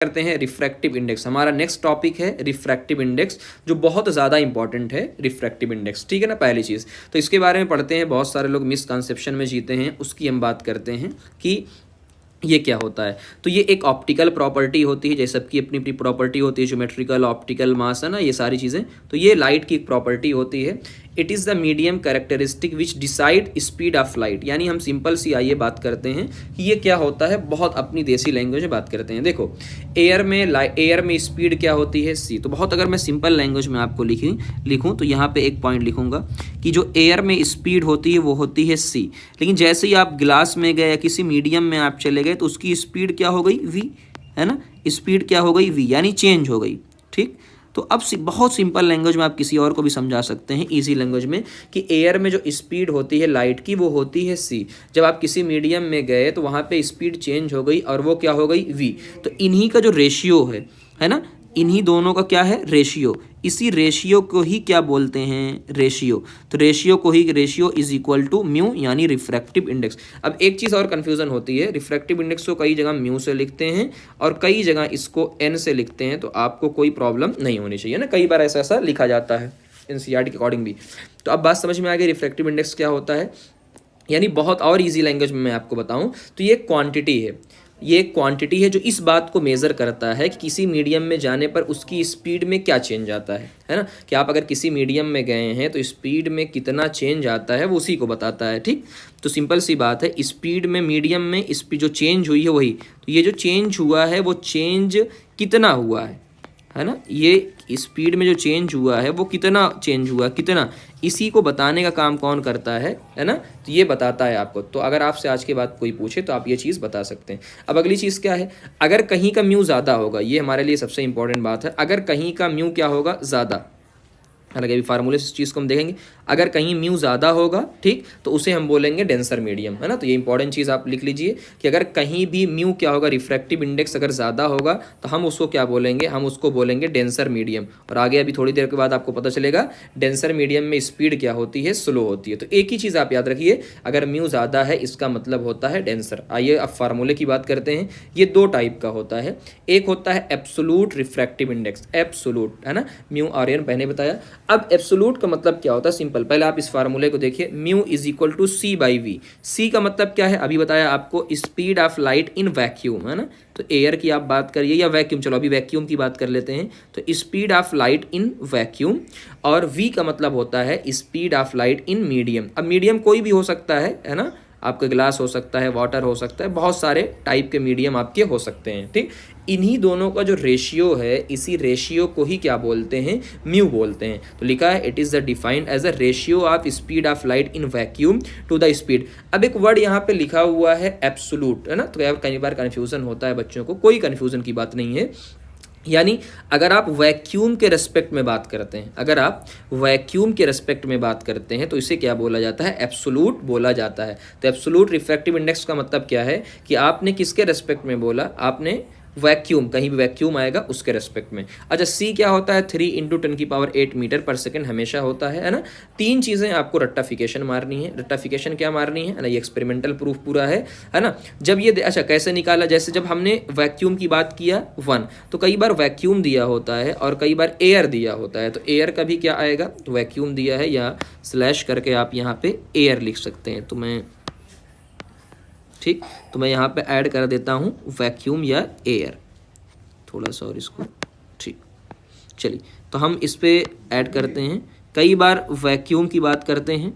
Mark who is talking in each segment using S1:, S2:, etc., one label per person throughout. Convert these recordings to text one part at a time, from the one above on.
S1: करते हैं refractive index. हमारा नेक्स्ट टॉपिक है रिफ्रैक्टिव इंडेक्स, जो बहुत ज़्यादा इंपॉर्टेंट है रिफ्रैक्टिव इंडेक्स, ठीक है ना। पहली चीज़ तो इसके बारे में पढ़ते हैं। बहुत सारे लोग मिसकंसेप्शन में जीते हैं, उसकी हम बात करते हैं कि ये क्या होता है। तो ये एक ऑप्टिकल प्रॉपर्टी होती है, जैसे सबकी अपनी अपनी प्रॉपर्टी होती है, ज्योमेट्रिकल, ऑप्टिकल, मास, है ना, ये सारी चीज़ें। तो ये लाइट की एक प्रॉपर्टी होती है। It is the medium characteristic which decide speed of light. यानी हम सिंपल सी आइए बात करते हैं कि ये क्या होता है, बहुत अपनी देसी लैंग्वेज में बात करते हैं। देखो एयर में स्पीड क्या होती है, सी। तो बहुत अगर मैं सिंपल लैंग्वेज में आपको लिखूँ तो यहाँ पे एक पॉइंट लिखूँगा कि जो एयर में स्पीड होती है वो होती है सी। लेकिन जैसे ही आप ग्लास में गए या किसी मीडियम में आप चले गए तो उसकी स्पीड क्या हो गई, वी, है ना। स्पीड क्या हो गई, वी, यानी चेंज हो गई, ठीक। तो अब बहुत सिंपल लैंग्वेज में आप किसी और को भी समझा सकते हैं इजी लैंग्वेज में कि एयर में जो स्पीड होती है लाइट की वो होती है सी। जब आप किसी मीडियम में गए तो वहाँ पे स्पीड चेंज हो गई और वो क्या हो गई, वी। तो इन्हीं का जो रेशियो है ना, इन्हीं दोनों का क्या है, रेशियो। इसी रेशियो को ही क्या बोलते हैं, रेशियो। तो ratio is equal to mu, यानी रिफ्रैक्टिव इंडेक्स। अब एक चीज़ और कन्फ्यूज़न होती है, रिफ्रैक्टिव इंडेक्स को कई जगह म्यू से लिखते हैं और कई जगह इसको एन से लिखते हैं। तो आपको कोई प्रॉब्लम नहीं होनी चाहिए ना, कई बार ऐसा ऐसा लिखा जाता है एनसीईआरटी के अकॉर्डिंग भी। तो अब बात समझ में आ गई रिफ्रैक्टिव इंडेक्स क्या होता है। यानी बहुत और ईजी लैंग्वेज में मैं आपको बताऊँ तो ये क्वान्टिटी है। ये क्वांटिटी है जो इस बात को मेज़र करता है कि किसी मीडियम में जाने पर उसकी स्पीड में क्या चेंज आता है ना। कि आप अगर किसी मीडियम में गए हैं तो स्पीड में कितना चेंज आता है वो उसी को बताता है, ठीक। तो सिंपल सी बात है, स्पीड में मीडियम में स्पीड जो चेंज हुई है वही। तो ये जो चेंज हुआ है वो चेंज कितना हुआ है ना। ये स्पीड में जो चेंज हुआ है वो कितना चेंज हुआ, कितना, इसी को बताने का काम कौन करता है ना। तो ये बताता है आपको। तो अगर आपसे आज के बाद कोई पूछे तो आप ये चीज़ बता सकते हैं। अब अगली चीज़ क्या है, अगर कहीं का म्यू ज़्यादा होगा, ये हमारे लिए सबसे इंपॉर्टेंट बात है। अगर कहीं का म्यू क्या होगा, ज़्यादा, हालांकि अभी फार्मूले से इस चीज़ को हम देखेंगे। अगर कहीं म्यू ज़्यादा होगा, ठीक, तो उसे हम बोलेंगे डेंसर मीडियम, है ना। तो ये इंपॉर्टेंट चीज़ आप लिख लीजिए कि अगर कहीं भी म्यू क्या होगा, रिफ्रैक्टिव इंडेक्स अगर ज़्यादा होगा तो हम उसको क्या बोलेंगे, हम उसको बोलेंगे डेंसर मीडियम। और आगे अभी थोड़ी देर के बाद आपको पता चलेगा डेंसर मीडियम में स्पीड क्या होती है, स्लो होती है। तो एक ही चीज़ आप याद रखिए, अगर म्यू ज़्यादा है इसका मतलब होता है डेंसर। आइए अब फार्मूले की बात करते हैं। ये दो टाइप का होता है, एक होता है एब्सोलूट रिफ्रैक्टिव इंडेक्स, एब्सोलूट, है ना, म्यू आर एन मैंने बताया। अब एब्सोलूट का मतलब क्या होता है, सिंपल, पहले आप इस फार्मूले को देखिए, mu is equal to C by V. C का मतलब क्या है, अभी बताया आपको, speed of light in vacuum, है ना। तो एयर की आप बात करिए या वैक्यूम, चलो अभी वैक्यूम की बात कर लेते हैं। तो speed of light in vacuum, और वी का मतलब होता है speed of light in medium. अब मीडियम कोई भी हो सकता है ना, आपका ग्लास हो सकता है, वाटर हो सकता है, बहुत सारे टाइप के मीडियम आपके हो सकते हैं, ठीक। इन्हीं दोनों का जो रेशियो है, इसी रेशियो को ही क्या बोलते हैं, म्यू बोलते हैं। तो लिखा है it is the defined as a ratio of speed of light in vacuum to the speed. अब एक वर्ड यहाँ पे लिखा हुआ है एब्सोलूट, है ना। तो कई बार कन्फ्यूज़न होता है बच्चों को, कोई कन्फ्यूज़न की बात नहीं है। यानी अगर आप वैक्यूम के रेस्पेक्ट में बात करते हैं, अगर आप वैक्यूम के रेस्पेक्ट में बात करते हैं तो इसे क्या बोला जाता है, एब्सोलूट बोला जाता है। तो एब्सोलूट रिफ्रैक्टिव इंडेक्स का मतलब क्या है कि आपने किसके रेस्पेक्ट में बोला, आपने वैक्यूम, कहीं भी वैक्यूम आएगा उसके रेस्पेक्ट में। अच्छा, सी क्या होता है, 3 × 10⁻⁸ मीटर पर सेकंड हमेशा होता है ना। तीन चीज़ें आपको रट्टाफिकेशन मारनी है। रट्टाफिकेशन क्या मारनी है ना, ये एक्सपेरिमेंटल प्रूफ पूरा है ना। जब ये अच्छा कैसे निकाला, जैसे जब हमने वैक्यूम की बात किया 1, तो कई बार वैक्यूम दिया होता है और कई बार एयर दिया होता है। तो एयर का भी क्या आएगा, तो वैक्यूम दिया है, या स्लैश करके आप यहाँ पे एयर लिख सकते हैं। तो मैं, ठीक, तो मैं यहाँ पे ऐड कर देता हूँ वैक्यूम या एयर, थोड़ा सा और इसको, ठीक, चलिए। तो हम इस पे ऐड करते हैं। कई बार वैक्यूम की बात करते हैं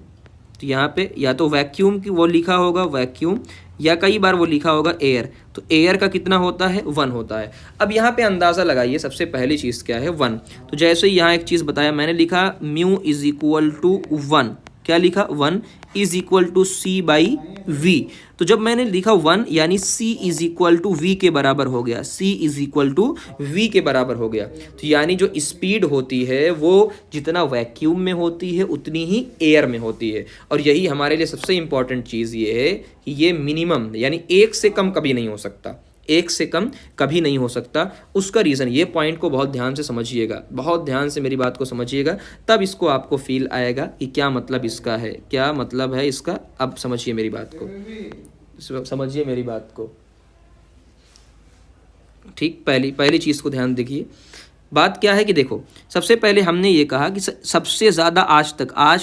S1: तो यहाँ पे या तो वैक्यूम की वो लिखा होगा वैक्यूम, या कई बार वो लिखा होगा एयर। तो एयर का कितना होता है, 1 होता है। अब यहाँ पे अंदाज़ा लगाइए, सबसे पहली चीज़ क्या है, 1। तो जैसे यहाँ एक चीज़ बताया मैंने, लिखा म्यू इज इक्वल टू 1, क्या लिखा, 1 is equal to C by V. तो जब मैंने लिखा 1 यानी C is equal to V के बराबर हो गया, C is equal to V के बराबर हो गया। तो यानी जो स्पीड होती है वो जितना वैक्यूम में होती है उतनी ही एयर में होती है। और यही हमारे लिए सबसे इंपॉर्टेंट चीज़ ये है कि ये मिनिमम, यानी 1 से कम कभी नहीं हो सकता, 1 से कम कभी नहीं हो सकता। उसका रीज़न, ये पॉइंट को बहुत ध्यान से समझिएगा, बहुत ध्यान से मेरी बात को समझिएगा, तब इसको आपको फील आएगा कि क्या मतलब इसका है, क्या मतलब है इसका। अब समझिए मेरी बात को, समझिए मेरी बात को। ठीक, पहली चीज़ को ध्यान देखिए। बात क्या है कि देखो, सबसे पहले हमने ये कहा कि सबसे ज़्यादा आज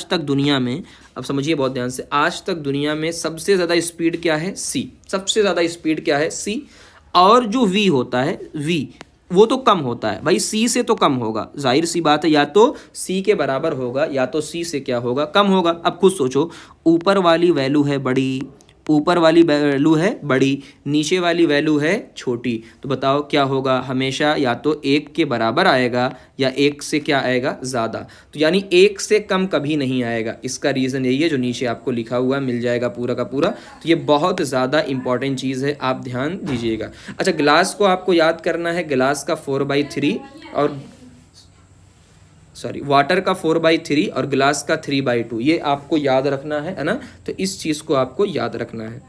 S1: तक दुनिया में, अब समझिए बहुत ध्यान से, आज तक दुनिया में सबसे ज़्यादा स्पीड क्या है? सी। सबसे ज़्यादा स्पीड क्या है? सी। और जो वी होता है, वी, वो तो कम होता है भाई, सी से तो कम होगा, जाहिर सी बात है, या तो सी के बराबर होगा या तो सी से क्या होगा? कम होगा। अब खुद सोचो, ऊपर वाली वैल्यू है बड़ी, ऊपर वाली वैल्यू है बड़ी, नीचे वाली वैल्यू है छोटी, तो बताओ क्या होगा? हमेशा या तो एक के बराबर आएगा या एक से क्या आएगा? ज़्यादा। तो यानी एक से कम कभी नहीं आएगा। इसका रीज़न यही है जो नीचे आपको लिखा हुआ मिल जाएगा पूरा का पूरा। तो ये बहुत ज़्यादा इंपॉर्टेंट चीज़ है, आप ध्यान दीजिएगा। अच्छा, गिलास को आपको याद करना है, गिलास का 4/3 और वाटर का 4/3 और गिलास का 3/2, ये आपको याद रखना है ना। तो इस चीज़ को आपको याद रखना है,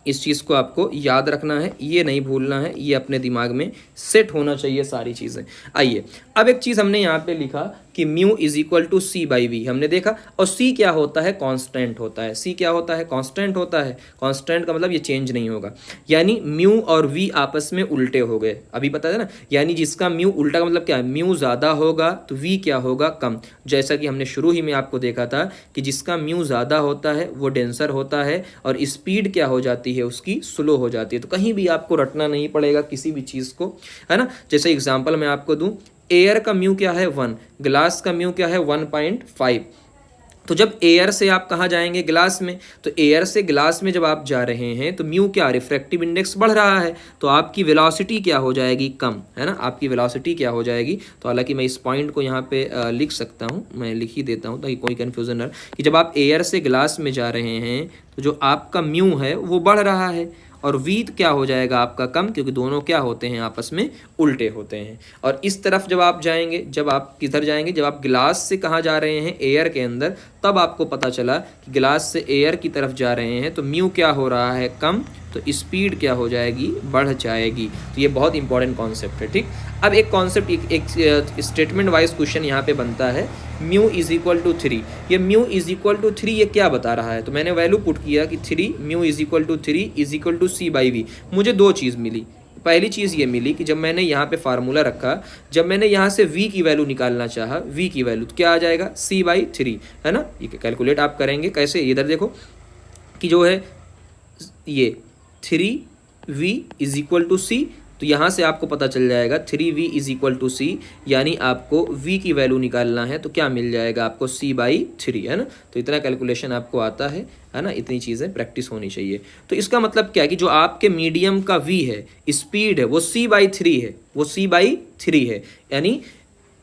S1: इस चीज़ को आपको याद रखना है, ये नहीं भूलना है, ये अपने दिमाग में सेट होना चाहिए सारी चीज़ें। आइए, अब एक चीज़ हमने यहाँ पे लिखा कि mu is equal to C by V, हमने देखा। और सी क्या होता है? कांस्टेंट होता है। सी क्या होता है? कांस्टेंट होता है। कांस्टेंट का मतलब ये चेंज नहीं होगा, यानी म्यू और वी आपस में उल्टे हो गए, अभी पता है ना। यानी जिसका म्यू उल्टा का मतलब क्या है? म्यू ज़्यादा होगा तो वी क्या होगा? कम। जैसा कि हमने शुरू ही में आपको देखा था कि जिसका म्यू ज़्यादा होता है वो डेंसर होता है और स्पीड क्या हो जाती है उसकी? स्लो हो जाती है। तो कहीं भी आपको रटना नहीं पड़ेगा किसी भी चीज़ को, है ना। जैसे एग्जांपल मैं आपको दूं, एयर का म्यू क्या है? 1, ग्लास का म्यू क्या है? 1.5। तो जब एयर से आप कहाँ जाएंगे? ग्लास में। तो एयर से ग्लास में जब आप जा रहे हैं तो म्यू क्या? रिफ्रैक्टिव इंडेक्स बढ़ रहा है, तो आपकी वेलोसिटी क्या हो जाएगी? कम, है ना। आपकी वेलोसिटी क्या हो जाएगी? तो हालांकि मैं इस पॉइंट को यहाँ पे लिख सकता हूँ, मैं लिख ही देता हूँ ताकि कोई कन्फ्यूज़न ना, कि जब आप एयर से ग्लास में जा रहे हैं तो जो आपका म्यू है वो बढ़ रहा है और वी क्या हो जाएगा आपका? कम, क्योंकि दोनों क्या होते हैं? आपस में उल्टे होते हैं। और इस तरफ जब आप जाएंगे, जब आप किधर जाएंगे? जब आप गिलास से कहाँ जा रहे हैं? एयर के अंदर, तब आपको पता चला कि गिलास से एयर की तरफ जा रहे हैं तो म्यू क्या हो रहा है? कम, तो स्पीड क्या हो जाएगी? बढ़ जाएगी। तो ये बहुत इंपॉर्टेंट कॉन्सेप्ट है, ठीक। अब एक कॉन्सेप्ट, एक स्टेटमेंट वाइज क्वेश्चन यहाँ पे बनता है, म्यू इज इक्वल टू 3। ये म्यू इज इक्वल टू 3 ये क्या बता रहा है? तो मैंने वैल्यू पुट किया कि 3 mu is equal to 3 is equal to C by V. मुझे दो चीज़ मिली। पहली चीज़ ये मिली कि जब मैंने यहाँ पे फार्मूला रखा, जब मैंने यहाँ से v की वैल्यू निकालना चाहा, v की वैल्यू तो क्या आ जाएगा? c/3, है ना। ये कैलकुलेट आप करेंगे कैसे? इधर देखो कि जो है ये 3v इज इक्वल टू सी, तो यहाँ से आपको पता चल जाएगा 3v इज इक्वल टू सी, यानी आपको v की वैल्यू निकालना है तो क्या मिल जाएगा आपको? c/3, है ना। तो इतना कैलकुलेशन आपको आता है ना। इतनी चीज़ें प्रैक्टिस होनी चाहिए। तो इसका मतलब क्या है कि जो आपके मीडियम का v है, स्पीड है, वो c/3 है, वो c/3 है। यानी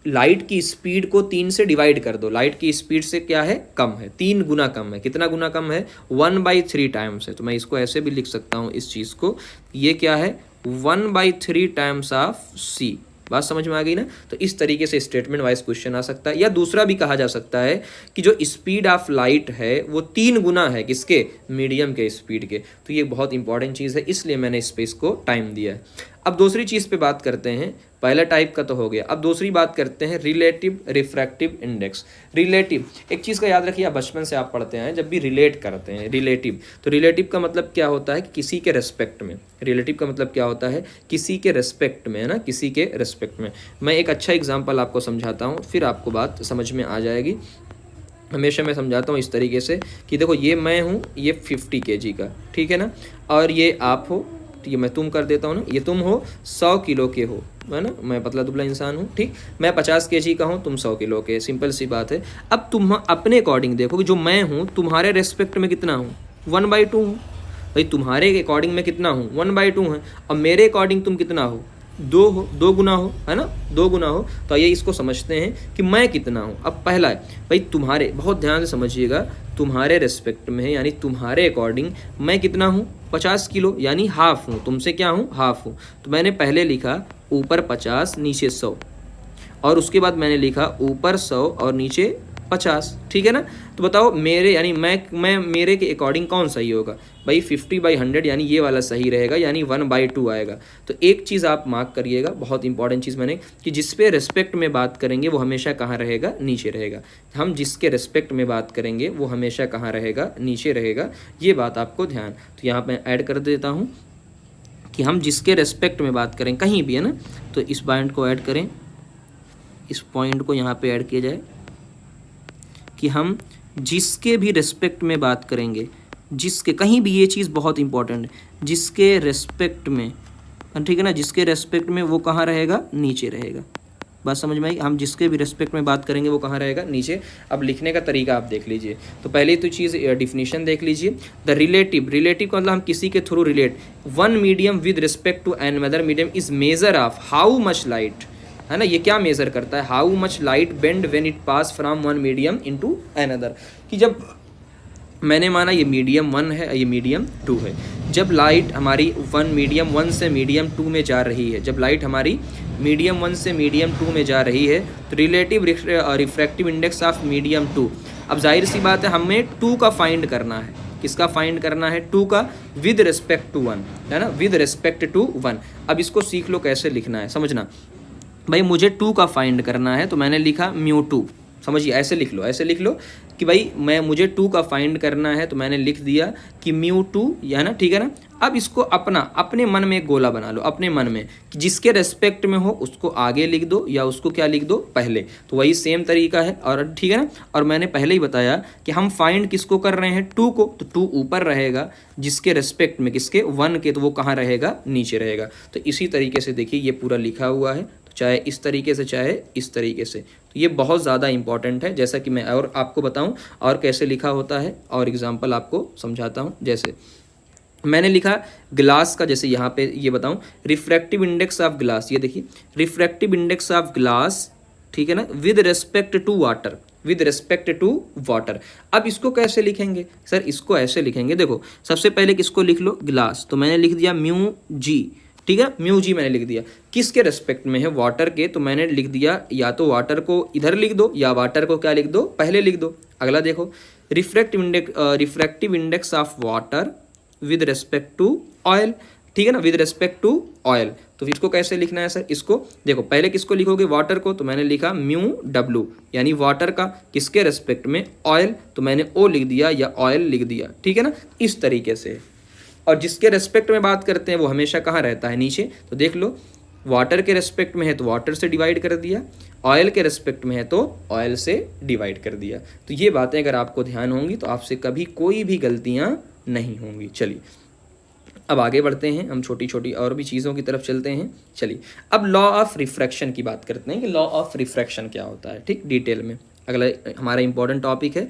S1: लाइट की स्पीड को 3 से डिवाइड कर दो, लाइट की स्पीड से क्या है? कम है, 3 गुना कम है। कितना गुना कम है? 1/3 टाइम्स है। तो मैं इसको ऐसे भी लिख सकता हूँ इस चीज़ को, ये क्या है? 1/3 टाइम्स ऑफ सी। बात समझ में आ गई ना। तो इस तरीके से स्टेटमेंट वाइज क्वेश्चन आ सकता है, या दूसरा भी कहा जा सकता है कि जो स्पीड ऑफ लाइट है वो 3 गुना है किसके? मीडियम के स्पीड के। तो ये बहुत इंपॉर्टेंट चीज़ है, इसलिए मैंने इस पे इसको टाइम दिया है। अब दूसरी चीज़ पे बात करते हैं, पहला टाइप का तो हो गया, अब दूसरी बात करते हैं रिलेटिव रिफ्रैक्टिव इंडेक्स। रिलेटिव, एक चीज़ का याद रखिए, बचपन से आप पढ़ते हैं, जब भी रिलेट करते हैं रिलेटिव, तो रिलेटिव का मतलब क्या होता है कि किसी के रेस्पेक्ट में। रिलेटिव का मतलब क्या होता है? किसी के रेस्पेक्ट में, है ना, किसी के रेस्पेक्ट में। मैं एक अच्छा एग्जाम्पल आपको समझाता हूँ, फिर आपको बात समझ में आ जाएगी। हमेशा मैं समझाता हूँ इस तरीके से कि देखो, ये मैं हूँ, ये 50 kg का, ठीक है ना, और ये आप हो, तो ये मैं तुम कर देता हूँ ना, ये तुम हो 100 किलो के हो, है ना, मैं पतला दुबला इंसान हूँ, ठीक। मैं 50 kg का हूँ, तुम 100 किलो के, सिंपल सी बात है। अब तुम अपने अकॉर्डिंग देखो कि जो मैं हूँ तुम्हारे रेस्पेक्ट में कितना हूँ? 1/2 हूँ। भाई तुम्हारे अकॉर्डिंग में कितना हूँ? 1/2 है। और मेरे अकॉर्डिंग तुम कितना हो? 2 हो, 2 गुना हो, है ना, 2 गुना हो। तो ये इसको समझते हैं कि मैं कितना हूँ। अब पहला है भाई तुम्हारे, बहुत ध्यान से समझिएगा, तुम्हारे रेस्पेक्ट में है, यानी तुम्हारे अकॉर्डिंग मैं कितना हूँ? 50 किलो, यानी हाफ हूँ, तुमसे क्या हूँ? हाफ हूँ। तो मैंने पहले लिखा ऊपर 50 नीचे 100, और उसके बाद मैंने लिखा ऊपर 100 और नीचे 50, ठीक है ना। तो बताओ मेरे, यानी मैं मेरे के अकॉर्डिंग कौन सही होगा? भाई 50/100, यानी ये वाला सही रहेगा, यानी 1/2 आएगा। तो एक चीज़ आप मार्क करिएगा, बहुत इंपॉर्टेंट चीज़ मैंने, कि जिस पे रेस्पेक्ट में बात करेंगे वो हमेशा कहाँ रहेगा? नीचे रहेगा। हम जिसके रेस्पेक्ट में बात करेंगे वो हमेशा कहाँ रहेगा? नीचे रहेगा। ये बात आपको ध्यान। तो यहाँ मैं ऐड कर देता हूँ कि हम जिसके रेस्पेक्ट में बात करें कहीं भी, है ना, तो इस पॉइंट को ऐड करें, इस पॉइंट को यहाँ पे ऐड किया जाए कि हम जिसके भी रेस्पेक्ट में बात करेंगे, जिसके, कहीं भी, ये चीज़ बहुत इंपॉर्टेंट है, जिसके रेस्पेक्ट में, ठीक है ना, जिसके रेस्पेक्ट में वो कहाँ रहेगा, नीचे रहेगा। बात समझ में आई? हम जिसके भी रेस्पेक्ट में बात करेंगे वो कहाँ रहेगा, नीचे। अब लिखने का तरीका आप देख लीजिए। तो पहले तो चीज़ डिफिनीशन देख लीजिए। द रिलेटिव, रिलेटिव का मतलब हम किसी के through relate, one medium with respect to another medium is measure of how much light, है ना, ये क्या मेजर करता है, how much light bend when it pass from one medium into another, कि जब मैंने माना ये मीडियम 1 है, ये मीडियम 2 है, जब लाइट हमारी मीडियम 1 से मीडियम 2 में जा रही है, जब लाइट हमारी मीडियम 1 से मीडियम 2 में जा रही है, तो relative refractive index of medium 2, अब जाहिर सी बात है हमें 2 का फाइंड करना है, किसका फाइंड करना है, 2 का, विद रिस्पेक्ट टू 1, है ना, विद रिस्पेक्ट टू 1। अब इसको सीख लो कैसे लिखना है, समझना भाई, मुझे 2 का फाइंड करना है तो मैंने लिखा μ2, समझिए, ऐसे लिख लो, ऐसे लिख लो कि भाई मुझे 2 का फाइंड करना है तो मैंने लिख दिया कि μ2, है ना, ठीक है ना। अब इसको अपने मन में एक गोला बना लो, अपने मन में, कि जिसके रेस्पेक्ट में हो उसको आगे लिख दो या उसको क्या लिख दो, पहले। तो वही सेम तरीका है, और ठीक है ना। और मैंने पहले ही बताया कि हम फाइंड किसको कर रहे हैं, 2 को, तो 2 ऊपर रहेगा, जिसके रेस्पेक्ट में, किसके, 1 के, तो वो कहाँ रहेगा, नीचे रहेगा। तो इसी तरीके से देखिए ये पूरा लिखा हुआ है, चाहे इस तरीके से चाहे इस तरीके से। तो ये बहुत ज़्यादा इंपॉर्टेंट है, जैसा कि मैं और आपको बताऊं और कैसे लिखा होता है, और एग्जांपल आपको समझाता हूं। जैसे मैंने लिखा ग्लास का, जैसे यहाँ पे ये बताऊं, रिफ्रैक्टिव इंडेक्स ऑफ ग्लास, ये देखिए रिफ्रैक्टिव इंडेक्स ऑफ ग्लास, ठीक है ना, with respect to water, with respect to water. अब इसको कैसे लिखेंगे सर, इसको ऐसे लिखेंगे, देखो सबसे पहले किसको लिख लो, ग्लास, तो मैंने लिख दिया μg, ठीक है, μg मैंने लिख दिया, किसके रेस्पेक्ट में है, वाटर के, तो मैंने लिख दिया या तो वाटर को इधर लिख दो या वाटर को क्या लिख दो, पहले लिख दो। अगला देखो, refractive index of water with respect to oil, ठीक है ना, विद रेस्पेक्ट टू ऑयल। तो इसको कैसे लिखना है सर, इसको देखो पहले किसको लिखोगे, वाटर को, तो मैंने लिखा μw, यानी वाटर का, किसके रेस्पेक्ट में, ऑयल, तो मैंने ओ लिख दिया या ऑयल लिख दिया, ठीक है ना, इस तरीके से। और जिसके रेस्पेक्ट में बात करते हैं वो हमेशा कहाँ रहता है, नीचे। तो देख लो, वाटर के रेस्पेक्ट में है तो वाटर से डिवाइड कर दिया, ऑयल के रेस्पेक्ट में है तो ऑयल से डिवाइड कर दिया। तो ये बातें अगर आपको ध्यान होंगी तो आपसे कभी कोई भी गलतियाँ नहीं होंगी। चलिए अब आगे बढ़ते हैं, हम छोटी छोटी और भी चीज़ों की तरफ चलते हैं। चलिए अब लॉ ऑफ रिफ्रैक्शन की बात करते हैं कि लॉ ऑफ रिफ्रैक्शन क्या होता है, ठीक, डिटेल में। अगला हमारा इंपॉर्टेंट टॉपिक है